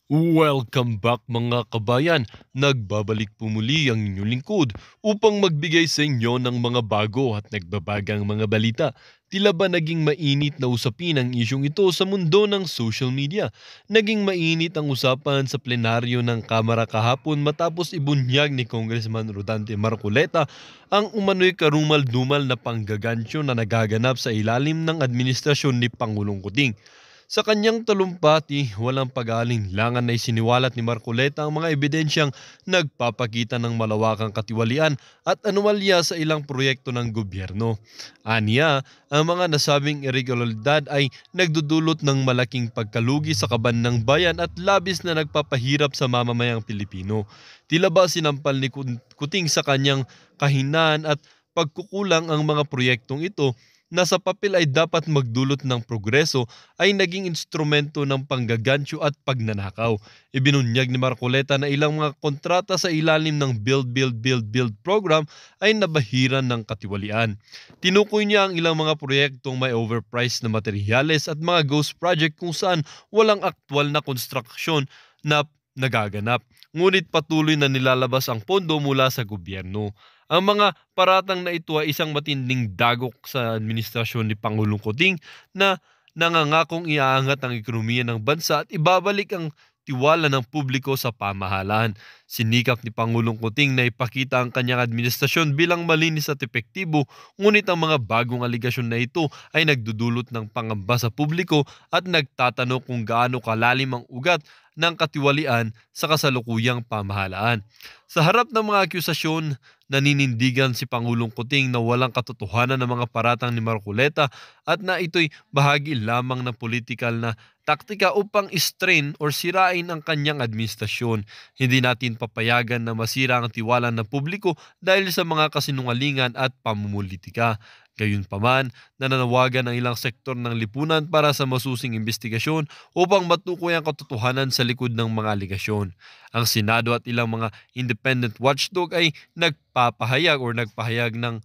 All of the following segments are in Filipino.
Welcome back mga kabayan! Nagbabalik po muli ang inyong lingkod upang magbigay sa inyo ng mga bago at nagbabagang mga balita. Tila ba naging mainit na usapin ang isyong ito sa mundo ng social media? Naging mainit ang usapan sa plenaryo ng Kamara kahapon matapos ibunyag ni Congressman Rodante Marcoleta ang umano'y karumal-dumal na panggagantiyo na nagaganap sa ilalim ng administrasyon ni Pangulong Kuting. Sa kanyang talumpati, walang pag-aalinlangan na isiniwalat ni Marcoleta ang mga ebidensyang nagpapakita ng malawakang katiwalian at anomalya sa ilang proyekto ng gobyerno. Aniya, ang mga nasabing irregularidad ay nagdudulot ng malaking pagkalugi sa kaban ng bayan at labis na nagpapahirap sa mamamayang Pilipino. Tila ba sinampal ni Kuting sa kanyang kahinaan at pagkukulang ang mga proyektong ito na sa papel ay dapat magdulot ng progreso ay naging instrumento ng panggagantiyo at pagnanakaw. Ibinunyag ni Marcoleta na ilang mga kontrata sa ilalim ng Build program ay nabahiran ng katiwalian. Tinukoy niya ang ilang mga proyektong may overpriced na materyales at mga ghost project kung saan walang aktwal na konstruksyon na nagaganap. Ngunit patuloy na nilalabas ang pondo mula sa gobyerno. Ang mga paratang na ito ay isang matinding dagok sa administrasyon ni Pangulong Kuting na nangangakong iaangat ang ekonomiya ng bansa at ibabalik ang tiwala ng publiko sa pamahalaan. Sinikap ni Pangulong Kuting na ipakita ang kanyang administrasyon bilang malinis at epektibo, ngunit ang mga bagong aligasyon na ito ay nagdudulot ng pangamba sa publiko at nagtatanong kung gaano kalalim ang ugat ng katiwalian sa kasalukuyang pamahalaan. Sa harap ng mga akusasyon, naninindigan si Pangulong Kuting na walang katotohanan ng mga paratang ni Marcoleta at na ito'y bahagi lamang ng politikal na taktika upang strain or sirain ang kanyang administrasyon. Hindi natin papayagan na masira ang tiwala ng publiko dahil sa mga kasinungalingan at pamumulitika. Gayunpaman, nananawagan ang ilang sektor ng lipunan para sa masusing investigasyon upang matukoy ang katotohanan sa likod ng mga aligasyon. Ang Senado at ilang mga independent watchdog ay nagpahayag ng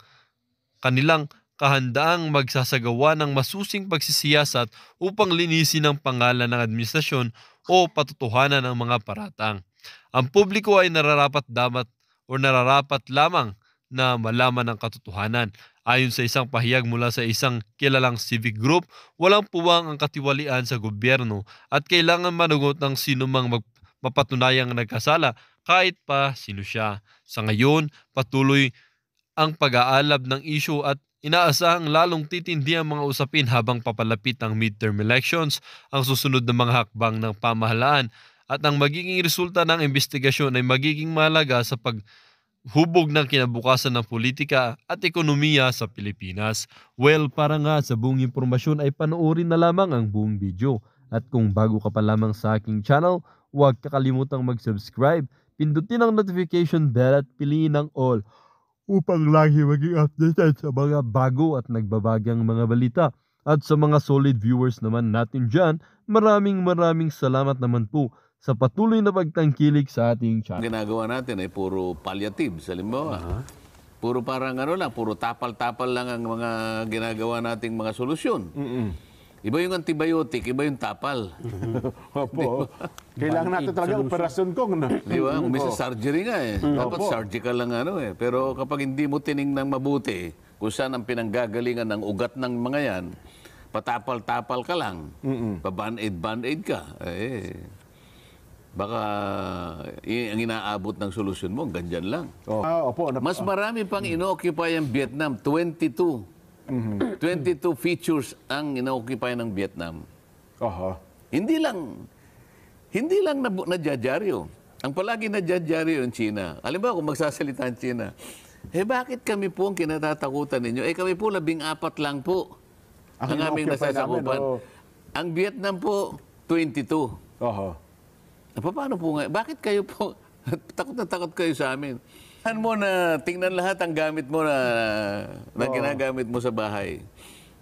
kanilang kahandaang magsasagawa ng masusing pagsisiyasat upang linisin ang pangalan ng administrasyon o patotohanan ng mga paratang. Ang publiko ay nararapat lamang na malaman ang katotohanan. Ayon sa isang pahayag mula sa isang kilalang civic group, walang puwang ang katiwalian sa gobyerno at kailangan managot ng sinumang mapatunayang nagkasala kahit pa sino siya. Sa ngayon, patuloy ang pag-aalab ng isyu at inaasahang lalong titindi ang mga usapin habang papalapit ang midterm elections, ang susunod na mga hakbang ng pamahalaan at ang magiging resulta ng investigasyon ay magiging mahalaga sa paghubog ng kinabukasan ng politika at ekonomiya sa Pilipinas. Well, para nga sa buong impormasyon ay panoorin na lamang ang buong video. At kung bago ka pa lamang sa aking channel, huwag kakalimutang mag-subscribe, pindutin ang notification bell at piliin ang all upang lagi maging updated sa mga bago at nagbabagang mga balita. At sa mga solid viewers naman natin dyan, maraming salamat naman po sa patuloy na pagtangkilik sa ating channel. Ginagawa natin ay puro palliatives, halimbawa. Puro parang puro tapal-tapal lang ang mga ginagawa nating mga solusyon. Iba yung antibiotic, iba yung tapal. Opo. Kailangan natin talaga operasyon kong. Di ba? Umisa surgery nga eh. Dapat surgical lang eh. Pero kapag hindi mo tiningnan mabuti, kung saan ang pinanggagalingan ng ugat ng mga yan, patapal-tapal ka lang. Pa-band-aid ka. Baka ang inaabot ng solusyon mo, ganyan lang. Opo. Mas marami pang ino-occupy ang Vietnam, 22 features ang ino-occupy ng Vietnam. Hindi lang nadyadyaryo. Ang palagi nadyadyaryo yung China. Alam ba kung magsasalita ang China, bakit kami po ang kinatatakutan ninyo? Kami po 14 lang po ang aming nasasakupan. Ang Vietnam po, 22. Paano po nga? Bakit kayo po, takot na takot kayo sa amin? Tingnan lahat ang gamit mo na ginagamit mo sa bahay.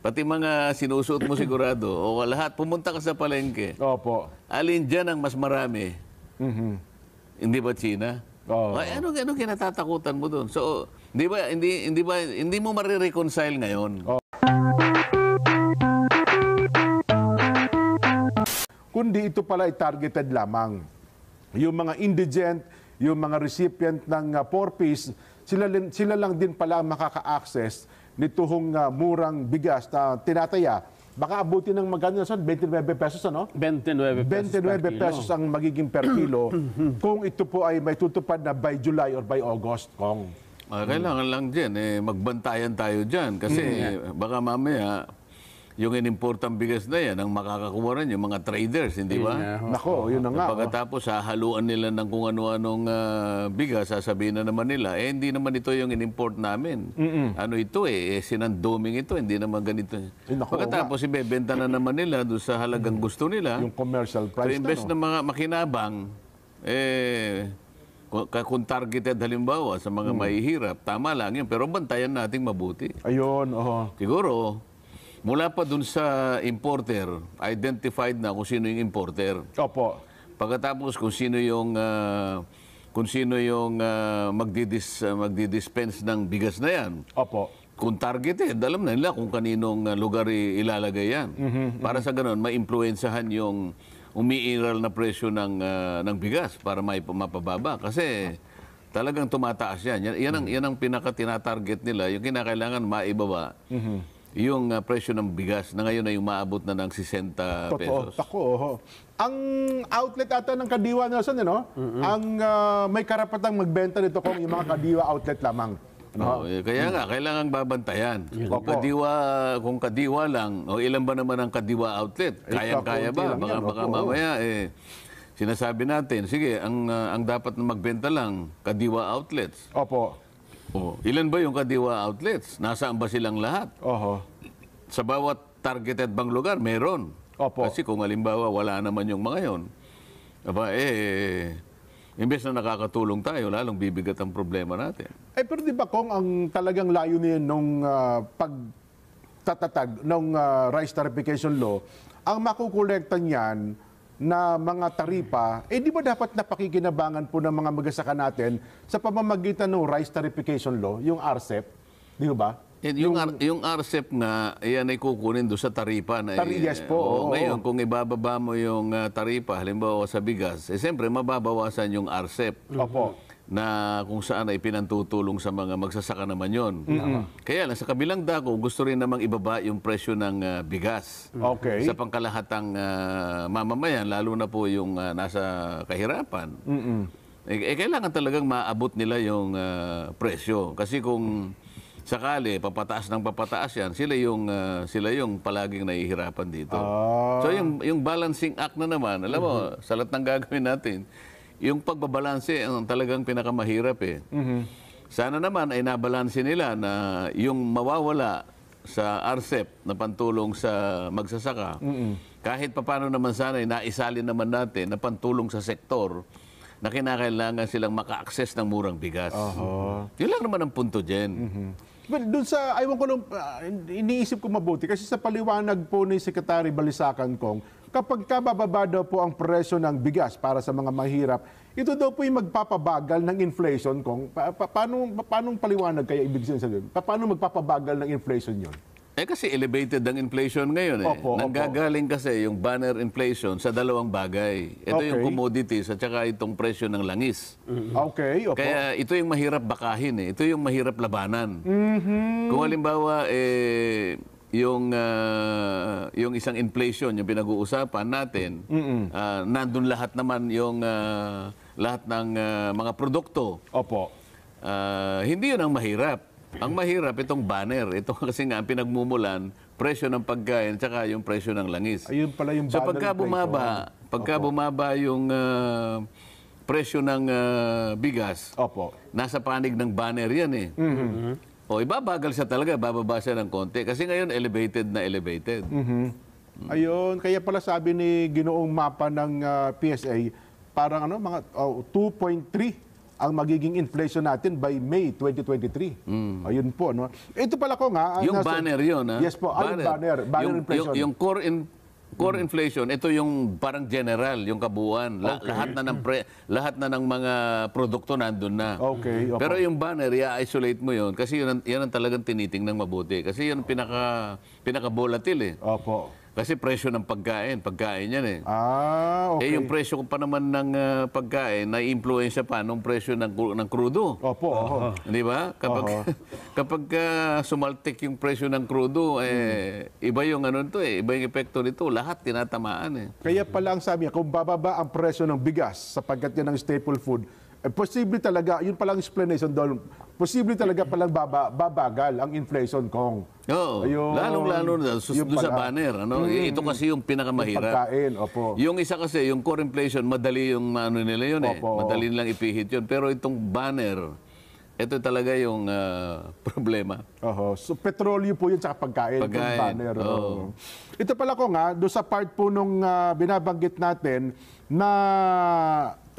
Pati mga sinusuot mo sigurado. O lahat, pumunta ka sa palengke. Opo. Alin dyan ang mas marami? Hindi ba China? Ano kinatatakutan mo doon? So, hindi mo marireconcile ngayon. kundi ito pala ay targeted lamang. Yung mga indigent, yung mga recipient ng 4-piece, sila lang din pala ang makaka-access nitong murang bigas na tinataya. Baka abutin ng magkano, 29 pesos, ano? 29 pesos 29 pesos ang magiging per kilo kung ito po ay may tutupad na by July or by August, Kong. Kailangan lang dyan, magbantayan tayo dyan. Kasi baka mamaya, yung inimportang bigas na yan, ang makakakuha rin yung mga traders, hindi ba? Nako, yun na nga. Pagkatapos, hahaluan nila ng kung ano-anong bigas, sasabihin na naman nila, hindi naman ito yung inimport namin. Ano ito sinandoming ito, hindi naman ganito. Nako, Pagkatapos, ibebenta na naman nila doon sa halagang gusto nila. Yung commercial So, price imbes na, na mga makinabang, kung targeted halimbawa sa mga mahihirap, tama lang yun, pero bantayan nating mabuti. Ayun, oho. Siguro, mula pa dun sa importer, identified na kung sino yung importer. Opo. Pagkatapos kung sino yung magdidispense ng bigas na yan. Opo. Kung targeted, alam na nila kung kaninong lugar ilalagay yan. Para sa ganun, ma-influensyahan yung umiiral na presyo ng bigas para mapababa. Kasi talagang tumataas yan. Yan ang pinaka-tinatarget nila. Yung kinakailangan maibaba. Yung presyo ng bigas na ngayon ay umaabot na ng 60 pesos. Totoo. Tako, oho. Ang outlet ata ng Kadiwa, Nelson, ang may karapatang magbenta nito kung yung mga Kadiwa outlet lamang. Kaya nga, kailangan babantayan. Kung kadiwa lang, ilan ba naman ang kadiwa outlet? Kayang-kaya ba? Baka mamaya, sinasabi natin, sige, ang dapat na magbenta lang, kadiwa outlets. Opo. Ilan ba yung kadiwa outlets? Nasaan ba silang lahat? Oho. Sa bawat targeted bang lugar, meron. Opo. Kasi kung halimbawa wala naman yung mga yon, imbes na nakakatulong tayo, lalong bibigat ang problema natin. Pero di ba, Kong, ang talagang layunin nung pagtatatag ng rice tarification law, ang makukolekta niyan na mga taripa, di ba dapat napakikinabangan po ng mga magsasaka natin sa pamamagitan ng rice tarification law, yung RCEP, di ba? Yung RCEP nga, yan ay kukunin doon sa taripa. Yes po. Ngayon, kung ibababa mo yung taripa, halimbawa sa bigas, siyempre mababawasan yung RCEP. Opo. Na kung saan ay pinantutulong sa mga magsasaka naman yon. Kaya lang, sa kabilang dako, gusto rin namang ibaba yung presyo ng bigas. Okay. Sa pangkalahatang mamamayan, lalo na po yung nasa kahirapan. Kailangan talagang maabot nila yung presyo. Kasi kung sakali, papataas ng papataas yan, sila yung palaging nahihirapan dito. So yung balancing act na naman, alam mo, sa lahat ng gagawin natin, yung pagbabalanse ang talagang pinakamahirap Sana naman ay nabalanse nila na yung mawawala sa RCEP na pantulong sa magsasaka, kahit papano naman sana ay naisalin naman natin na pantulong sa sektor na kinakailangan silang maka-access ng murang bigas. Yun lang naman ang punto dyan. Well, doon sa, ayaw ko nung, iniisip ko mabuti, kasi sa paliwanag po ni Secretary Balisacan, Kong, kapag kabababa daw po ang presyo ng bigas para sa mga mahirap, ito daw po yung magpapabagal ng inflation, Kong. Paano paliwanag kaya ibig sabihin? Paano magpapabagal ng inflation yun? Kasi elevated ang inflation ngayon Nanggagaling kasi yung banner inflation sa dalawang bagay. Ito yung commodities at saka itong presyo ng langis. Okay, opo. Kaya ito yung mahirap bakahin Ito yung mahirap labanan. Kung halimbawa yung isang inflation, yung pinag-uusapan natin, nandun lahat naman yung lahat ng mga produkto. Opo. Hindi yun ang mahirap. Ang mahirap itong banner. Ito kasi nga ang pinagmumulan, presyo ng pagkain tsaka yung presyo ng langis. Ayun pala yung So banner pagka bumaba yung presyo ng bigas, Opo. nasa panig ng banner yan O ibabagal siya talaga, bababa siya ng konti. Kasi ngayon elevated na elevated. Ayun, kaya pala sabi ni Ginoong Mapa ng PSA, parang mga 2.3 ang magiging inflation natin by May 2023. Ayun po. Ito pala ko nga. Yung banner yun. Yes po, banner inflation. Yung core inflation, ito yung parang general, yung kabuuan. Lahat na ng mga produkto nandun na. Okay. Pero yung banner, i-isolate mo yun kasi yan ang talagang tinitingnan mabuti. Kasi yun pinaka-volatile Opo. Kasi presyo ng pagkain yan eh. Okay. Yung presyo pa naman ng pagkain, na-influensya pa nung presyo ng krudo. Opo. Di ba? Kapag sumaltik yung presyo ng krudo, iba yung iba yung epekto nito. Lahat tinatamaan eh. Kaya pala ang sabi niya, kung bababa ang presyo ng bigas, sapagkat yan ang staple food, posible talaga, yun palang explanation doon, posible talaga palang babagal ang inflation, Kong. Oo. Lalong-lalo na doon sa banner. Ito kasi yung pinakamahirap. Yung pagkain, opo. Yung isa kasi, yung core inflation, madali yung nila yun eh. Opo. Madali nilang ipihit yun. Pero itong banner, ito talaga yung problema. So, petrolyo po yun sa pagkain. Pagkain, Banner. oo. Ito pala ko doon sa part po nung binabanggit natin na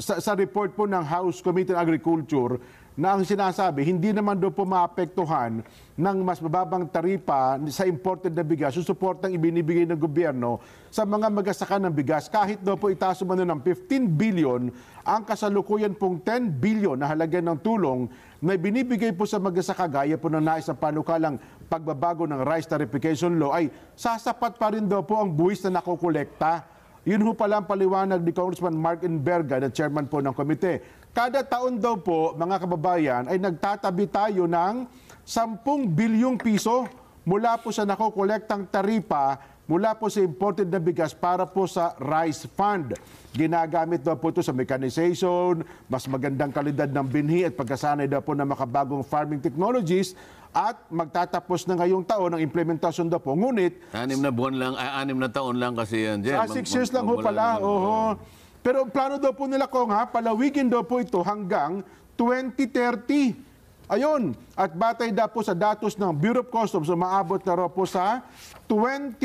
sa report po ng House Committee on Agriculture na ang sinasabi, hindi naman doon po maapektuhan ng mas mababang taripa sa imported na bigas, yung suportang ibinibigay ng gobyerno sa mga magsasaka ng bigas. Kahit daw po itaas umano ng 15 billion, ang kasalukuyan pong 10 billion na halaga ng tulong na binibigay po sa magsasaka gaya po ng nais ng panukalang pagbabago ng rice tarification law ay sasapat pa rin daw po ang buwis na nakokolekta. Yun ho pala ang paliwanag ni Congressman Mark Enverga, na chairman po ng komite. Kada taon daw po, mga kababayan, ay nagtatabi tayo ng 10 bilyong piso mula po sa nakokolektang taripa mula po sa imported na bigas para po sa rice fund. Ginagamit daw po ito sa mechanization, mas magandang kalidad ng binhi at pagkasanay daw po ng makabagong farming technologies at magtatapos na ngayong taon ang implementasyon daw po. Ngunit, 6 na taon lang kasi yan. 6 years lang ho pala. Pero plano daw po nila, Kong, palawigin daw po ito hanggang 2030. Ayun, at batay daw po sa datos ng Bureau of Customs, maabot na raw po sa 21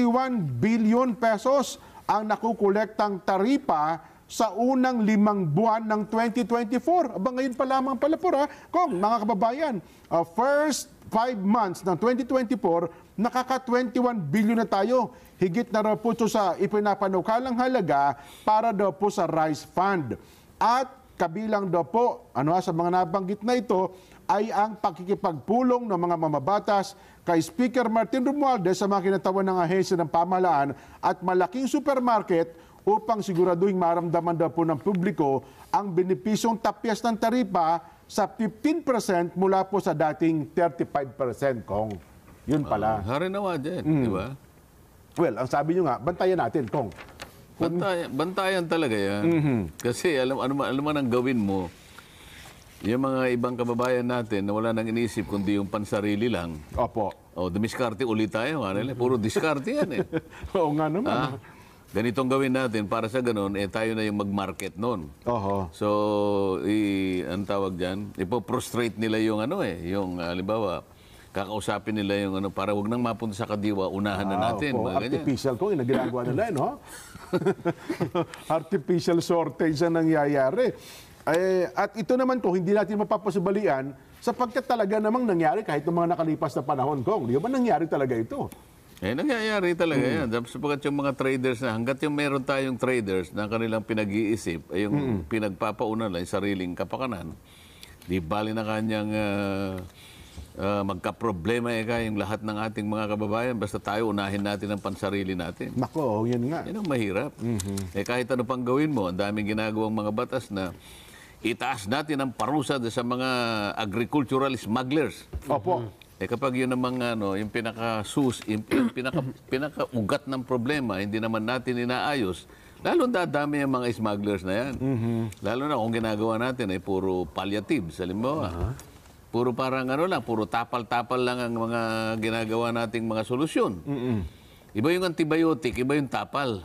billion pesos ang nakukolektang taripa sa unang 5 buwan ng 2024. Aba, ngayon pa lamang pala po, Kong, mga kababayan, first 5 months ng 2024, nakaka-21 billion na tayo. Higit na raw po ito sa ipinapanukalang halaga para daw po sa rice fund. At kabilang daw po, sa mga nabanggit na ito, ay ang pakikipagpulong ng mga mamabatas kay Speaker Martin Romualdez sa mga kinatawan ng ahensya ng pamahalaan at malaking supermarket upang siguraduhin maramdaman daw po ng publiko ang benepisyong tapyas ng taripa sa 15% mula po sa dating 35%, Kong. Yun pala. Harinawa din, di ba? Well, ang sabi nyo nga, bantayan natin, Kong. Bantayan talaga yan. Kasi alam mo nang gawin mo, yung mga ibang kababayan natin na wala nang iniisip kundi yung pansarili lang. Opo. Dumiskarte ulit tayo. Puro diskarte yan eh. Oo nga naman. Ganitong gawin natin para sa ganun, tayo na yung mag-market noon. So, ang tawag dyan, ipoprostrate nila yung yung halimbawa, kakausapin nila yung para wag nang mapunta sa kadiwa, unahan na natin. Artificial ko, ginagawa nila, no? Artificial shortage ang nangyayari. At ito naman ko, hindi natin mapapasubalian sapagkat talaga namang nangyari kahit ng mga nakalipas na panahon, Kong. Di ba nangyari talaga ito? Nangyayari talaga yan. Sapagkat yung mga traders hanggat yung meron tayong traders na kanilang pinag-iisip, yung pinagpapauna lang, yung sariling kapakanan, di bali na kanyang magka-problema yung lahat ng ating mga kababayan, basta tayo unahin natin ang pansarili natin. Nako, yan nga. Yan ang mahirap. Kahit ano pang gawin mo, ang daming ginagawang mga batas na itaas natin ang parusa sa mga agricultural smugglers. Opo. Kapag yun namang yung pinaka-ugat ng problema, hindi naman natin inaayos, lalo dadami ang mga smugglers na yan. Lalo na kung ginagawa natin ay puro palliatives, halimbawa. Puro parang puro tapal-tapal lang ang mga ginagawa nating mga solusyon. Iba yung antibiotic, iba yung tapal.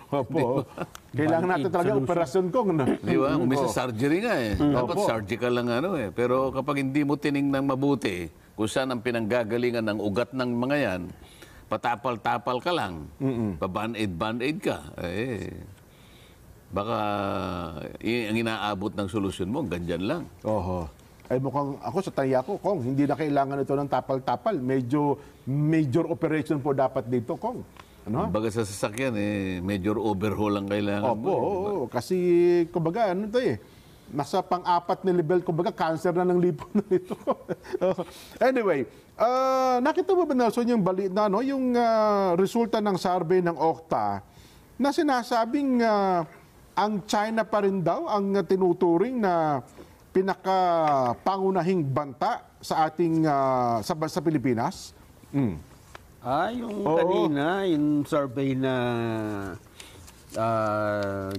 Opo. Kailangan natin talaga operasyon, Kong. Di ba? Umisa surgery nga Dapat surgical lang Pero kapag hindi mo tiningnan mabuti kung saan ang pinanggagalingan ng ugat ng mga yan, patapal-tapal ka lang, pa-band-aid ka, baka ang inaabot ng solusyon mo, ganyan lang. Ay mukhang ako sa taya ko, Kong, hindi na kailangan ito ng tapal-tapal. Medyo major operation po dapat dito, Kong. Baga sa sasakyan, major overhaul ang kailangan mo. Kasi kumbaga, nasa pang-apat na level, kumbaga cancer na ng lipunan nito. Anyway, nakita mo ba, Nelson, yung balita, no? Yung resulta ng survey ng Okta na sinasabing ang China pa rin daw ang tinuturing na pinakapangunahing banta sa ating sa Pilipinas? Yung Oo. kanina, yung survey na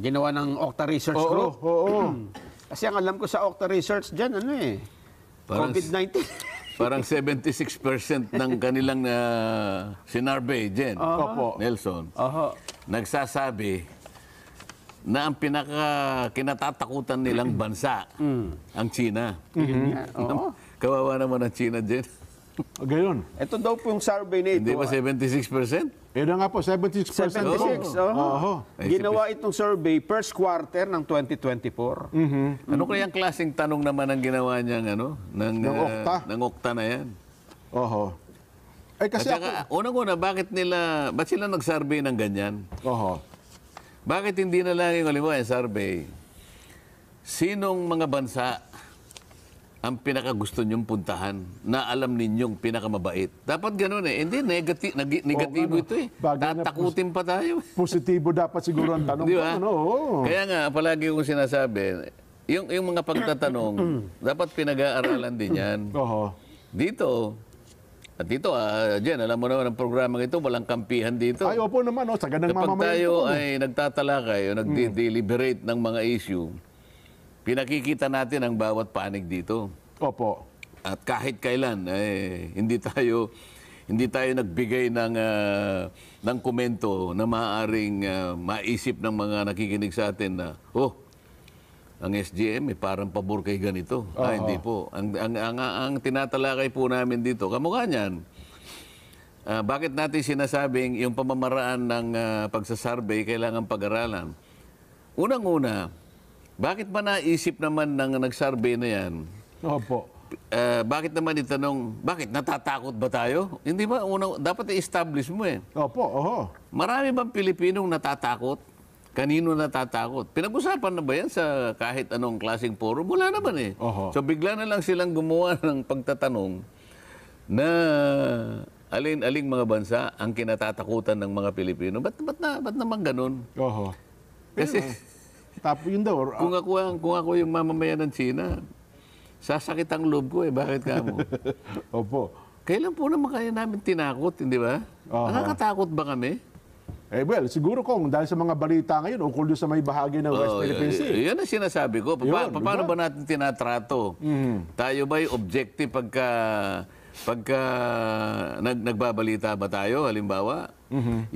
ginawa ng Okta Research Group. Oo. Kasi ang alam ko sa Okta Research dyan, Parang- COVID-19. Parang 76% ng kanilang sinarvey, Jen, Opo. Nelson, Oho. nagsasabi na ang kinatatakutan nilang bansa, ang China. Oo. Kawawa naman ang China, Jen. Gayon. Ito daw po yung survey na ito. Hindi ba 76%? Yun na nga po, 76%. 76. Oo. Ginawa itong survey first quarter ng 2024. Ano kayang klaseng tanong naman ang ginawa niyang ng Okta. ng Okta na yan? Oho. Ay At kasi saka, unang-una, ba't sila nag-survey ng ganyan? Oho. Bakit hindi na lang yung halimbawa yung survey? Sinong mga bansa ang pinakagusto nyong puntahan na alam ninyong pinakamabait? Dapat ganun eh. Hindi, negatibo ito eh. Bagay na Tatakutin pa tayo. Positibo dapat siguro ang tanong. Di ba? Oo. Kaya nga, palagi kong sinasabi, yung mga pagtatanong, dapat pinag-aaralan din yan. Oho. Dito, Jen, alam mo naman ang programang ito, walang kampihan dito. Ay, opo naman, sa ganang Kapag mamamayan tayo po. ay nagtatalakay o nagde-deliberate ng mga issue, pinakikita natin ang bawat panig dito. Opo. At kahit kailan, hindi tayo nagbigay ng komento na maaaring maisip ng mga nakikinig sa atin na, ang SGM parang pabor kay ganito. Hindi po. Ang tinatalakay po namin dito, kamukha niyan. Bakit natin sinasabing yung pamamaraan ng pagsasurvey kailangan pag-aralan? Unang-una, bakit ba naisip naman ng nag-survey na yan? Opo. Bakit naman itanong, bakit natatakot ba tayo? Hindi ba? Dapat i-establish mo eh. Opo, oho. Marami bang Pilipinong natatakot? Kanino natatakot? Pinag-usapan na ba yan sa kahit anong klaseng forum? Wala naman eh. Oho. So bigla na lang silang gumawa ng pagtatanong na alin-aling mga bansa ang kinatatakutan ng mga Pilipino. Ba't naman ganun? Oho. Kasi Tapos yun daw. kung ako yung mamamayan ng China, sasakit ang loob ko eh. Bakit ka mo? Opo. Kailan po naman kaya namin tinakot, hindi ba? Oho. Nakakatakot ba kami? Well, siguro kung dahil sa mga balita ngayon, ukol doon sa may bahagi ng West Philippine Sea. Yan ang sinasabi ko. Paano ba natin tinatrato? Tayo ba'y objective pagka nagbabalita ba tayo, halimbawa?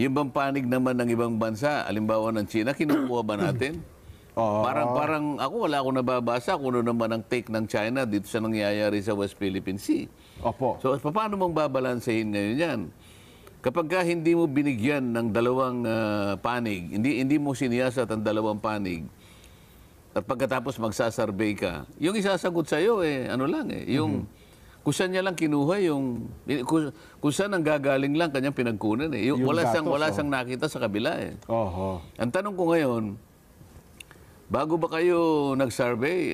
Yung bang panig naman ng ibang bansa, halimbawa ng China, kinukuha ba natin? Parang ako, wala akong nababasa kung ano naman ang take ng China dito sa nangyayari sa West Philippine Sea. Opo. So, paano mong babalansehin ngayon yan? Kapag hindi mo binigyan ng dalawang panig, hindi mo siniyasat ang dalawang panig, at pagkatapos magsasurvey ka, yung isasagot sa'yo, yung kung saan niya lang kinuha, kung saan ang gagaling lang kanyang pinagkunan. Yung wala siyang nakita sa kabila. Oho. Ang tanong ko ngayon, bago ba kayo nag-survey,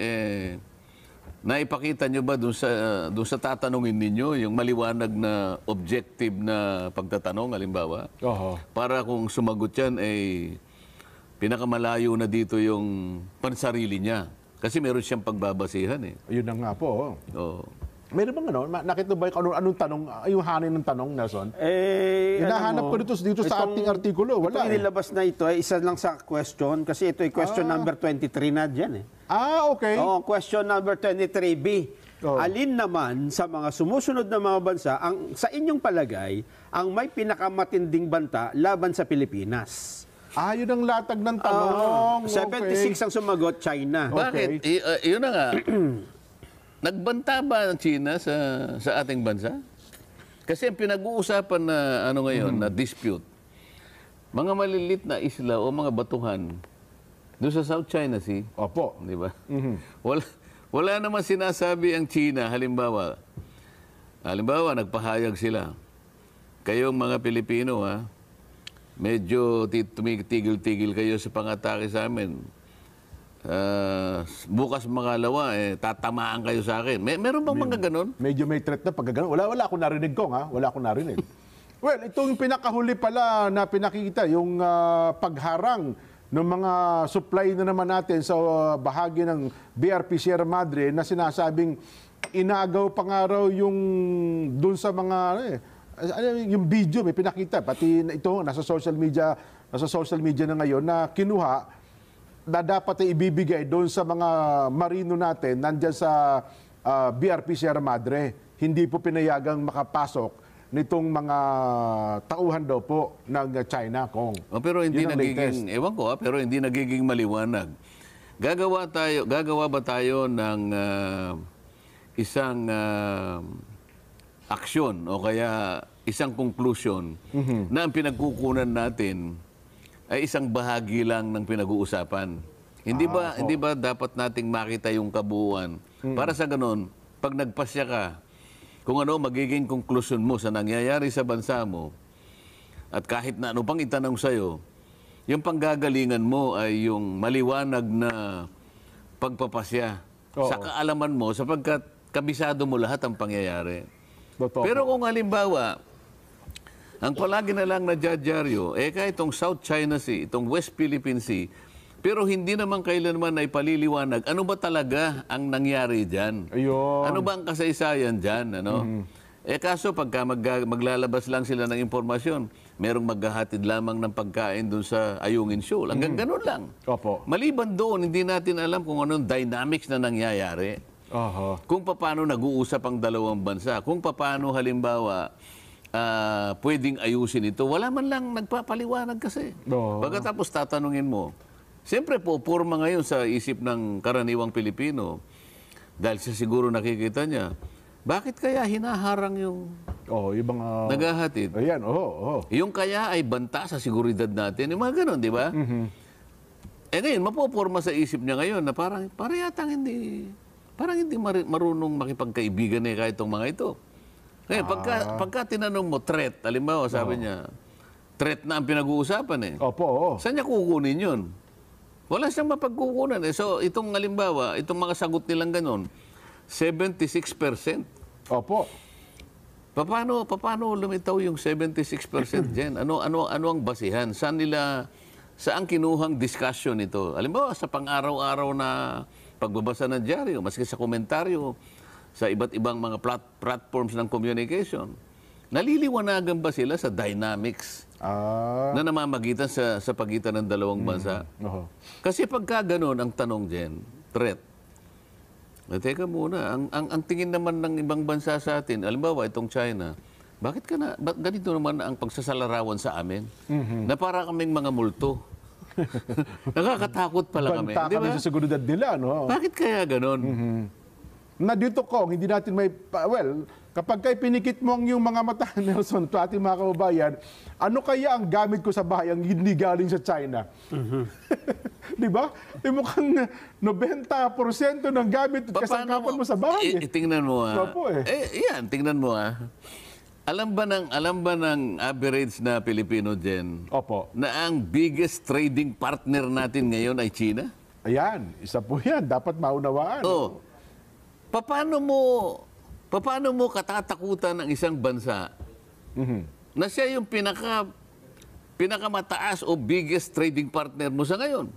naipakita nyo ba dun sa tatanungin ninyo yung maliwanag na objective na pagtatanong, halimbawa? Oho. Para kung sumagot yan, pinakamalayo na dito yung pansarili niya. Kasi meron siyang pagbabasihan eh. Yun na nga po. Oo. Meron bang nakita ba anong tanong, yung hanin ng tanong, Nelson? Hinahanap ko dito sa ating artikulo. Wala. Itong inilabas na ito ay isa lang sa question kasi ito ay question number 23 na dyan Okay. question number 23B. Oh. Alin naman sa mga sumusunod na mga bansa ang sa inyong palagay ang may pinakamatinding banta laban sa Pilipinas? Yun ang latag ng tanong. 76 ang sumagot, China. Bakit? Yun na nga. Nagbanta ba ang China sa ating bansa? Kasi ang pinag-uusapan na ngayon, na dispute, mga malilit na isla o mga batuhan doon sa South China Sea. Opo. Di ba? Wala naman sinasabi ang China, halimbawa, nagpahayag sila. Kayong mga Pilipino, medyo tumitigil-tigil kayo sa pangatake sa amin. bukas makalawa, tatamaan kayo sa akin. Meron bang mga ganun? Medyo may threat na pag gano'n. Wala akong narinig kong, ha? Wala akong narinig. Well, itong pinakahuli pala na pinakita, yung pagharang ng mga supply na naman natin sa bahagi ng BRP Sierra Madre na sinasabing inagaw pa nga raw yung dun sa mga yung video may pinakita pati ito nasa social media na ngayon na kinuha na dapat ay ibibigay doon sa mga marino natin nandiyan sa BRP Sierra Madre. Hindi po pinayagang makapasok nitong mga tauhan daw po ng China, Kong. Pero hindi Yun ang nagiging, ewan ko pero hindi nagiging maliwanag. Gagawa ba tayo ng isang aksyon o kaya isang conclusion na ang pinagkukunan natin ay isang bahagi lang ng pinag-uusapan. Hindi ba dapat nating makita yung kabuuan? Para sa ganun, pag nagpasya ka, kung ano magiging conclusion mo sa nangyayari sa bansa mo, at kahit na ano pang itanong sa'yo, yung panggagalingan mo ay yung maliwanag na pagpapasya sa kaalaman mo sapagkat kabisado mo lahat ang pangyayari. Totoo. Pero kung halimbawa, ang palagi na lang nadyaryo, kahit itong South China Sea, itong West Philippine Sea, pero hindi naman kailanman ay paliliwanag, ano ba talaga ang nangyari dyan? Ayun. Ano ba ang kasaysayan dyan? Ano? Kaso pagka maglalabas lang sila ng impormasyon, merong maghahatid lamang ng pagkain dun sa Ayungin Shoal. Hanggang ganun lang. Opo. Maliban doon, hindi natin alam kung anong dynamics na nangyayari. Kung paano nag-uusap ang dalawang bansa. Kung paano halimbawa pwedeng ayusin ito. Wala man lang nagpapaliwanag kasi. Pagkatapos tatanungin mo, siyempre po, purma ngayon sa isip ng karaniwang Pilipino, dahil siya siguro nakikita niya, bakit kaya hinaharang yung yung mga naghahatid? Ayan, Yung kaya ay banta sa seguridad natin. Yung mga ganun, di ba? Ngayon, mapupurma sa isip niya ngayon na parang yatang hindi marunong makipagkaibigan kahit itong mga ito. Ngayon, pagka tinanong mo, threat, halimbawa, sabi niya, threat na ang pinag-uusapan Opo. Saan niya kukunin yun? Wala siyang mapagkukunan. So, itong halimbawa, itong mga sagot nilang ganon, 76%. Opo. Paano lumitaw yung 76% dyan? Ano ang basihan? Saan kinuhang discussion ito? Halimbawa, sa pang-araw-araw na pagbabasa ng dyaryo, maski sa komentaryo, sa iba't ibang mga platforms ng communication, naliliwanagan ba sila sa dynamics na namamagitan sa pagitan ng dalawang bansa? Kasi pagka ganun ang tanong dyan, threat. Teka muna, ang tingin naman ng ibang bansa sa atin, halimbawa itong China, bakit ganito naman ang pagsasalarawan sa amin? Na para kaming mga multo. Nakakatakot pala kami. Banta kami sa seguridad nila, no? Bakit kaya ganon? Na dito, Kong, hindi natin kapag kay pinikit mo yung mga mata, Nelson, to ating mga kababayan, ano kaya ang gamit ko sa bahay ang hindi galing sa China? Di ba? Mukhang 90% ng gamit at kasangkapan mo sa bahay. Tingnan mo Opo, yan, tingnan mo Alam ba ng average na Pilipino dyan na ang biggest trading partner natin ngayon ay China? Ayan, isa po yan. Dapat maunawaan. Paano mo katatakutan ng isang bansa na siya yung pinakamataas o biggest trading partner mo sa ngayon?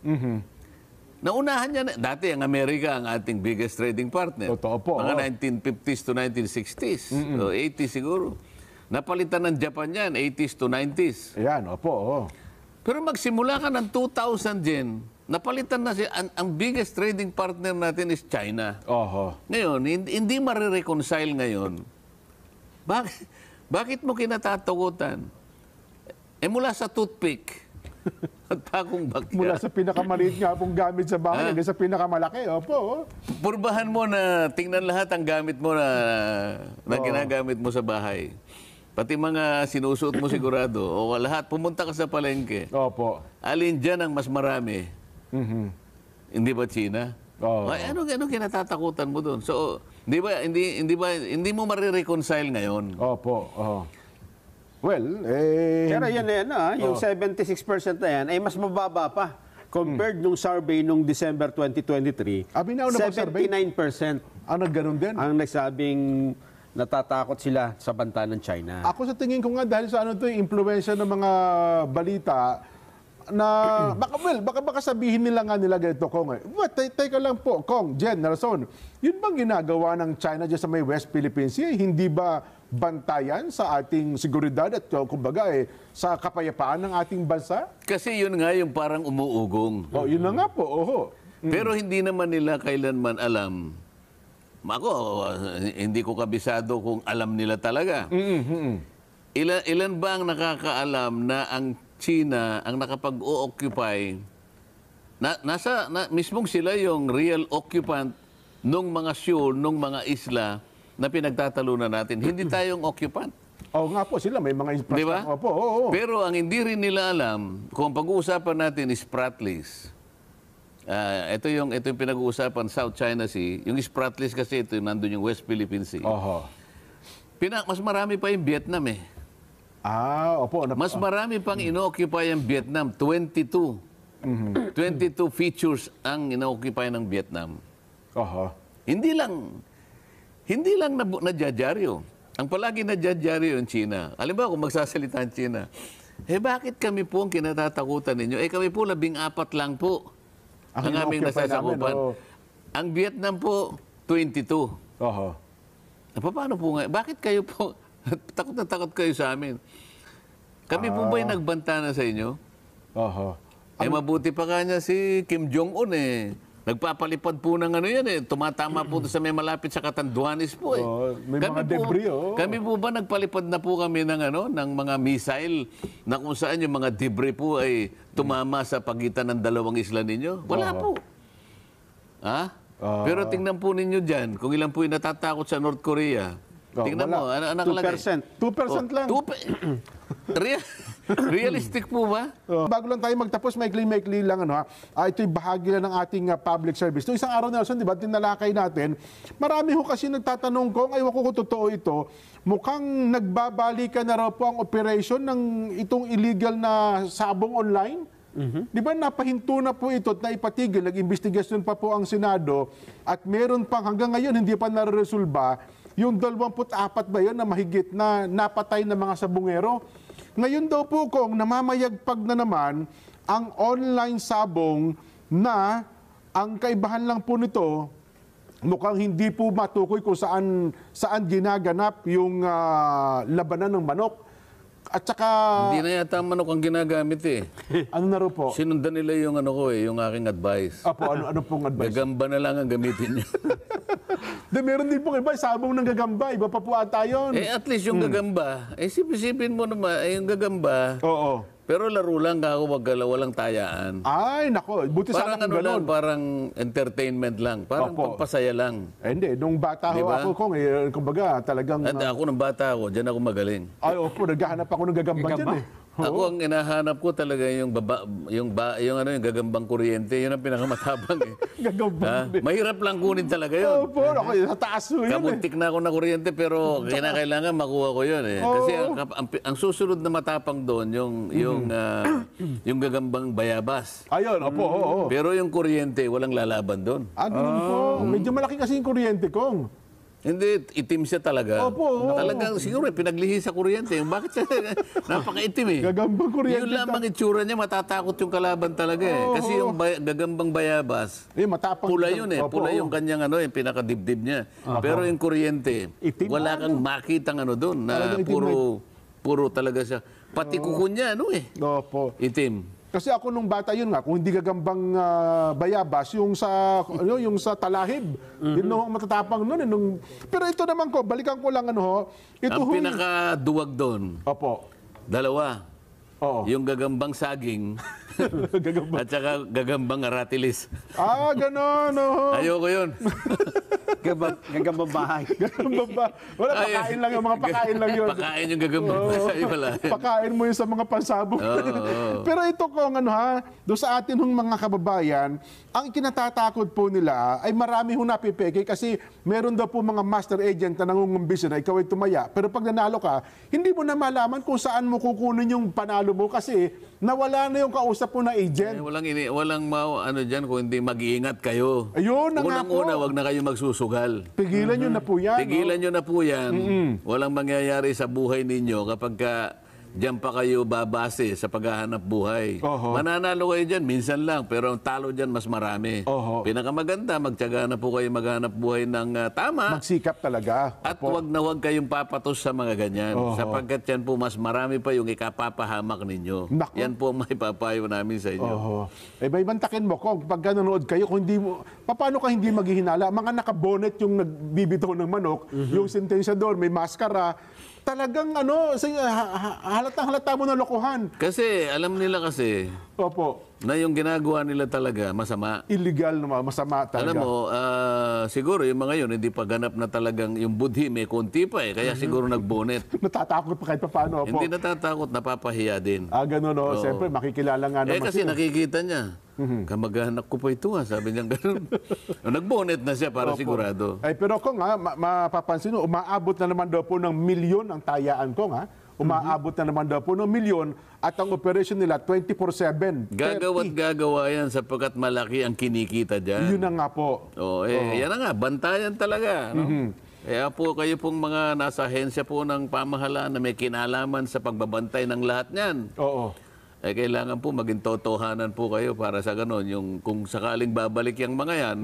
Naunahan niya dati ang Amerika ang ating biggest trading partner. Totoo po. Mga 1950s to 1960s. O 80s siguro. Napalitan ng Japan yan, 80s to 90s. Ayan, Pero magsimula ka ng 2000 din, napalitan na siya. Ang biggest trading partner natin is China. Ngayon, hindi marireconcile ngayon. Bakit mo kinatatakutan? Mula sa toothpick at bagong bagya. Mula sa pinakamaliit nga pong gamit sa bahay hanggang sa pinakamalaki. Purbahan mo na tingnan lahat ang gamit mo na ginagamit mo sa bahay. Pati mga sinusuot mo sigurado. O lahat, pumunta ka sa palengke. Alin dyan ang mas marami? Hindi ba China? Ano kinatatakutan mo doon? So, hindi mo marireconcile ngayon. Well, Pero yan yung 76% na yan ay mas mababa pa compared nung survey nung December 2023, Binaw na ba survey? 79% Nagganon din? ang nagsabing natatakot sila sa banta ng China. Ako sa tingin ko nga dahil sa yung impluwensya ng mga balita na baka sabihin nila ganito, Kong. Teka lang po, Kong, Jen, Nelson, yun bang ginagawa ng China dyan sa may West Philippine Sea? Hindi ba bantayan sa ating seguridad at kumbaga sa kapayapaan ng ating bansa? Kasi yun nga yung parang umuugong. Yun na nga po, oho. Pero hindi naman nila kailanman alam. Ako, hindi ko kabisado kung alam nila talaga. Ilan ba ang nakakaalam na ang China ang nakapag-o-occupy, mismong sila yung real occupant nung mga shoal, nung mga isla na pinagtatalunan natin. Hindi tayong occupant. Oo nga po, sila may mga Di ba? Opo, oo. Pero ang hindi rin nila alam, kung pag-uusapan natin is Spratlys. Ito yung pinag-uusapan, South China Sea. Yung Spratlys kasi ito, nandun yung West Philippine Sea. Oho. Mas marami pa yung Vietnam eh. Opo. Mas marami pang ino-occupy ang Vietnam. 22. 22 features ang ino-occupy ng Vietnam. Oho. Hindi lang nadyadyaryo. Ang palagi nadyadyaryo yung China. Alam ba kung magsasalita ang China, bakit kami po ang kinatatakutan ninyo? Kami po 14 lang po ang aming nasasakupan. Ang Vietnam po, 22. Oho. Paano po nga? Bakit kayo po, takot na takot kayo sa amin? Kami po ba'y nagbanta na sa inyo? Oho. Mabuti pa kanya si Kim Jong-un Nagpapalipad po ng tumatama po sa may malapit sa Catanduanes po may mga debris Kami po ba nagpalipad na po kami ng mga missile na kung saan yung mga debris po ay tumama sa pagitan ng dalawang isla ninyo? Wala po. Pero tingnan po ninyo dyan, kung ilan po yung natatakot sa North Korea. Tingnan mo, ano nakalagay? 2%. 2% lang. Realistic po ba? Bago lang tayo magtapos, maikli lang ito'y bahagi lang ng ating public service. Noong isang araw, Nelson, di ba, tinalakay natin, marami ho kasi nagtatanong ko, ayaw ko kung totoo ito, mukhang nagbabalikan na raw po ang operation ng itong illegal na sabong online. Di ba napahinto na po ito at naipatigil, nag-investigasyon pa po ang Senado at meron pang hanggang ngayon hindi pa nareresolba yung 24 ba yun na mahigit na napatay na mga sabungero. Ngayon daw po kung namamayagpag na naman ang online sabong na ang kaibahan lang po nito, mukhang hindi po matukoy kung saan ginaganap yung labanan ng manok. At saka... Hindi na yata ang manok ang ginagamit Ano na raw po? Sinundan nila yung yung aking advice. Apo, ano pong advice? Gagamba na lang ang gamitin niyo. Meron din pong iba, sabong ng gagamba. Iba pa po ata yun. At least yung gagamba, sipin mo naman, yung gagamba, Oo. pero laro lang ako, walang tayaan. Ay, nako. Buti Parang sana kung lang, ganon. parang entertainment lang. Parang Opo. pampasaya lang. Hindi, nung bata ho Diba? ako, Kong, kumbaga, talagang... At ako nung bata ako, dyan ako magaling. Ay, opo, naghahanap ako ng gagamba dyan eh. Ako ang inahanap ko talaga yung gagambang kuryente, yun ang pinakamatabang Gagamba. Mahirap lang kunin talaga yun. Opo, ako, sa taas ho yun eh. Kamuntik na ako na kuryente pero kailangan makuha ko yun Kasi ang susunod na matapang doon yung gagambang bayabas. Ayun, opo, oo. Pero yung kuryente, walang lalaban doon. Ganun po. Medyo malaki kasi yung kuryente, Kong. Hindi, itim siya talaga. Opo, oo. Talagang siguro pinaglihi sa kuryente. Bakit siya napakaitim Gagambang kuryente. Yun lamang itsura niya, matatakot yung kalaban talaga Kasi yung gagambang bayabas, Matapang. pula yun Opo, Pula oo. yung kanyang yung pinakadibdib niya. Pero yung kuryente, Itim wala kang makitang doon na Talagang itim puro talaga siya. Pati kuko niya, Opo. itim. Kasi ako nung bata yun nga, kung hindi gagambang bayabas, yung sa talahib, yun ang matatapang nun. Pero ito naman ko, balikan ko lang ito Ang pinakaduwag doon, Opo. dalawa. Oo. Yung gagambang saging Gagambang. at saka gagambang aratilis. Ganon. Oo. Ayoko yun. Gagambang bahay. Gagambang ba? Wala, pakain lang yung mga pakain lang yun. Pakain yung gagambang. Ay, wala. Pakain mo yun sa mga pansabong. Pero ito kung doon sa atin hong mga kababayan, ang kinatatakot po nila ay marami hong napipeke kasi meron daw po mga master agent na nangungumbisi na ikaw ay tumaya. Pero pag nanalo ka, hindi mo na malaman kung saan mo kukunin yung panalo mo kasi nawala na yung kausap mo na agent. Walang ano dyan kung hindi mag-iingat kayo. Ayun na nga po. Unang-una, wag na kayo magsusugal. Pigilan nyo na po yan. Pigilan nyo na po yan. Walang mangyayari sa buhay ninyo kapag diyan pa kayo babase sa paghahanap buhay. Oho. Mananalo kayo dyan, minsan lang, pero ang talo dyan mas marami. Oho. Pinakamaganda, magtyaga na po kayo maghanap buhay ng tama. Magsikap talaga. At wag na wag kayong papatos sa mga ganyan. Oho. Sapagkat yan po, mas marami pa yung ikapapahamak ninyo. Naku. Yan po ang may papayo namin sa inyo. Oho. May bantakin mo kung pag nanonood kayo, kung hindi mo, paano ka hindi maghihinala? Mga nakabonet yung nagbibitaw ng manok, yung sentensyador, may maskara, talagang halatang halata mo na lokohan. Kasi, alam nila kasi, Opo. na yung ginagawa nila talaga masama. Illegal, masama talaga. Alam mo, siguro yung mga yun, hindi pa ganap na talagang yung budhi, may konti pa eh. Kaya siguro nagbonet. Natatakot pa kahit paano. Opo. Hindi natatakot, napapahiya din. Ganun, o. Siyempre, makikilala nga naman Kasi sila. nakikita niya. Kamag-anak ko pa ito sabi niya gano'n. Nagbonet na siya para Opo. sigurado. Pero kung mapapansin mo, umaabot na naman daw po ng milyon ang tayaan ko umaabot na naman daw po ng milyon at ang operation nila 24/7. Gagawa't gagawa yan sapagkat malaki ang kinikita dyan. Yun na nga po. Yan na nga, bantayan talaga. No? Kaya po kayo pong mga nasa ahensya po ng pamahalaan na may kinalaman sa pagbabantay ng lahat niyan. Oo. Kailangan po maging totohanan po kayo para sa ganon. Yung, kung sakaling babalik yung mga yan,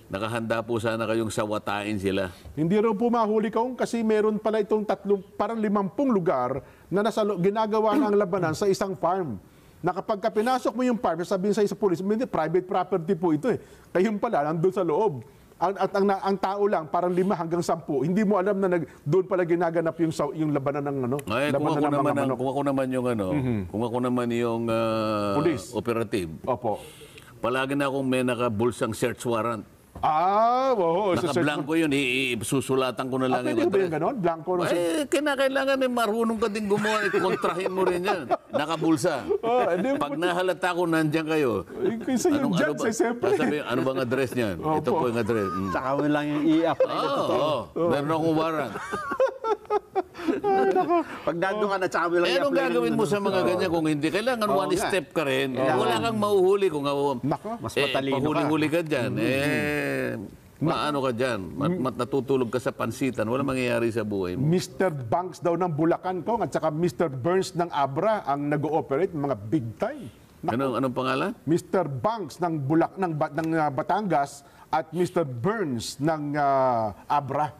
nakahanda po sana kayong sawatain sila. Hindi rin po mahuli kong kasi meron pala itong parang 50 lugar na ginagawa ng labanan sa isang farm. Na kapag pinasok mo yung farm, sabihin sa pulis, private property po ito eh. Kayong pala, nandun sa loob. At ang tao lang, parang 5 hanggang 10. Hindi mo alam na doon pala ginaganap yung labanan ng labanan ng mga manok. Kung ako naman yung kung ako naman yung Police. operative, Opo. palagi na akong may nakabulsang search warrant. Oo. Naka-blanco yun, susulatan ko na lang Pwede yung ba yung address. ganon? Blanco na siya. Kinakailangan marunong ka din gumawa, kontrahin mo rin yan. Nakabulsa. Pag nahalata ko, nandiyan kayo. Kasi yung judge, siyempre. Sabi, ano bang address niyan? Ito po yung address. Tsaka mo lang yung i-apply na totoo. Meron akong warrant. Pag nandun ka na, tsaka mo lang Anong i-apply. gagawin mo sa mga ganyan kung hindi? Kailangan one nga. step ka rin. Wala kang mahuhuli kung Nako. Mas matalino ka. pahuli-huli ka dyan. Maano ka dyan. Natutulog ka sa pansitan. Wala mangyayari sa buhay mo. Mr. Banks daw ng Bulacan Kong at saka Mr. Burns ng Abra ang nag-ooperate, mga big time. Anong pangalan? Mr. Banks ng Batangas at Mr. Burns ng Abra.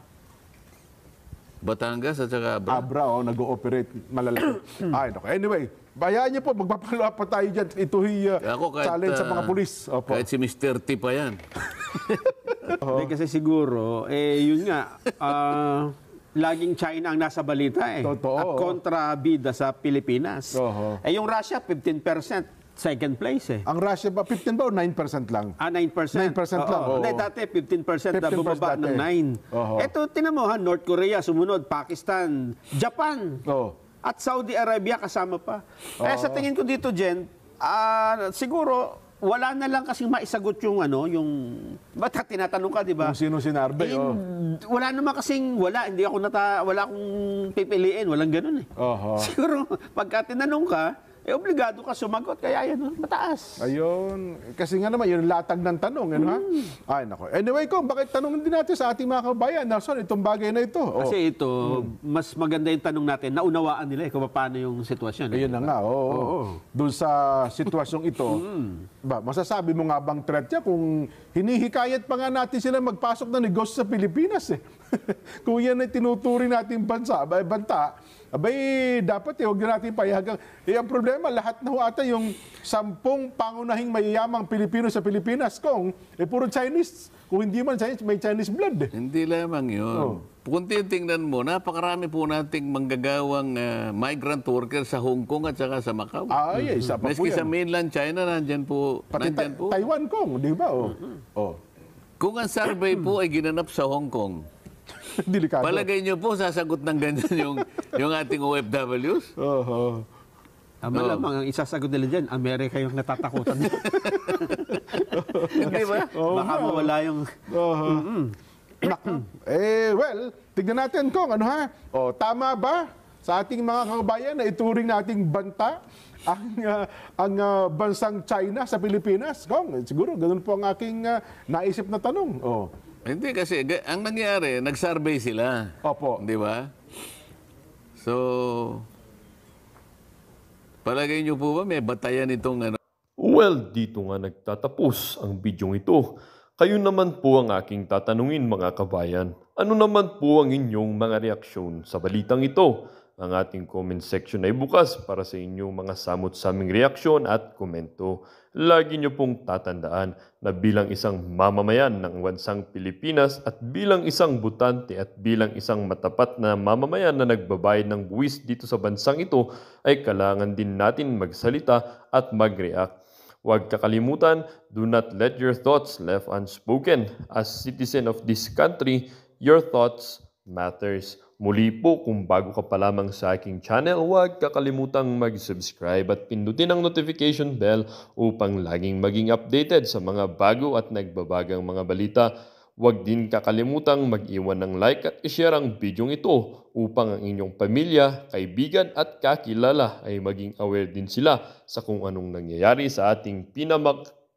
Batangas at saka Abra. Abra, nag-ooperate malalaki. Anyway, bayaan niyo po, magpapalo pa tayo dyan. Ito'y challenge sa mga pulis. Opo. Kahit si Mr. T pa yan. Hindi kasi siguro, yun nga, laging China ang nasa balita eh. Totoo. At kontrabida sa Pilipinas. Oho. Yung Russia, 15%. Second place eh. Ang Russia ba, 15 ba o 9% lang? 9%. 9% lang, oo. Hindi, dati 15% na 15% bumaba ng dati. 9. Oho. Ito, tinan mo ha, North Korea sumunod, Pakistan, Japan, Oo. at Saudi Arabia kasama pa. Kaya sa tingin ko dito, Jen, siguro, wala na lang kasing maisagot yung ba't tinatanong ka, di ba? Kung sino sinarbe, Wala naman kasing, wala akong pipiliin, walang ganun eh. Oho. Siguro, pagka tinanong ka, obligado ka sumagot, kaya yan, mataas. Ayun. Kasi nga naman, yung latag ng tanong. Ha? Ay, nako. Anyway, bakit tanongin din natin sa ating mga kabayan, Nelson, itong bagay na ito? Kasi ito, mas maganda yung tanong natin, naunawaan nila kung paano yung sitwasyon. Ayun na nga, Doon sa sitwasyong ito, masasabi mo nga bang threat niya kung hinihikayat pa nga natin sila magpasok ng negosyo sa Pilipinas eh. Kung yan ay tinuturing natin banta, dapat huwag na natin payagang. Ang problema, lahat na ata yung 10 pangunahing mayayamang Pilipino sa Pilipinas, puro Chinese. Kung hindi man Chinese, may Chinese blood eh. Hindi lamang yun. Kung titingnan mo, napakarami po nating manggagawang migrant workers sa Hong Kong at saka sa Macau. Isa pa po Meski sa yan. mainland China, nandyan po. Pati Nandyan po. Taiwan, di ba? Kung ang survey po ay ginanap sa Hong Kong, Delikado. palagay niyo po sasagot ng ganyan yung ating OFWs? Oho. Malamang ang isasagot nila dyan, Amerika yung natatakutan. Hindi ba? Baka mawala yung... Naku. Well, tignan natin kung tama ba sa ating mga kababayan na ituring nating banta ang bansang China sa Pilipinas? Kong, siguro ganun po ang aking naisip na tanong. Oh. Hindi kasi, ang nangyari, nag-survey sila. Opo. Di ba? So, palagay niyo po ba may batayan itong ano? Well, dito nga nagtatapos ang bidyong ito. Kayo naman po ang aking tatanungin mga kabayan. Ano naman po ang inyong mga reaksyon sa balitang ito? Ang ating comment section ay bukas para sa inyong mga samot-saming reaksyon at komento. Lagi niyo pong tatandaan na bilang isang mamamayan ng bansang Pilipinas at bilang isang butante at bilang isang matapat na mamamayan na nagbabayad ng buwis dito sa bansang ito ay kailangan din natin magsalita at mag-react. Huwag kakalimutan, do not let your thoughts left unspoken. As citizen of this country, your thoughts matters. Muli po, kung bago ka pa lamang sa aking channel, huwag kakalimutang mag-subscribe at pindutin ang notification bell upang laging maging updated sa mga bago at nagbabagang mga balita. Huwag din kakalimutang mag-iwan ng like at i-share ang bidyong ito upang ang inyong pamilya, kaibigan at kakilala ay maging aware din sila sa kung anong nangyayari sa ating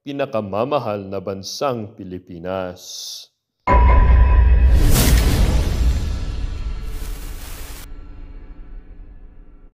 pinakamamahal na bansang Pilipinas.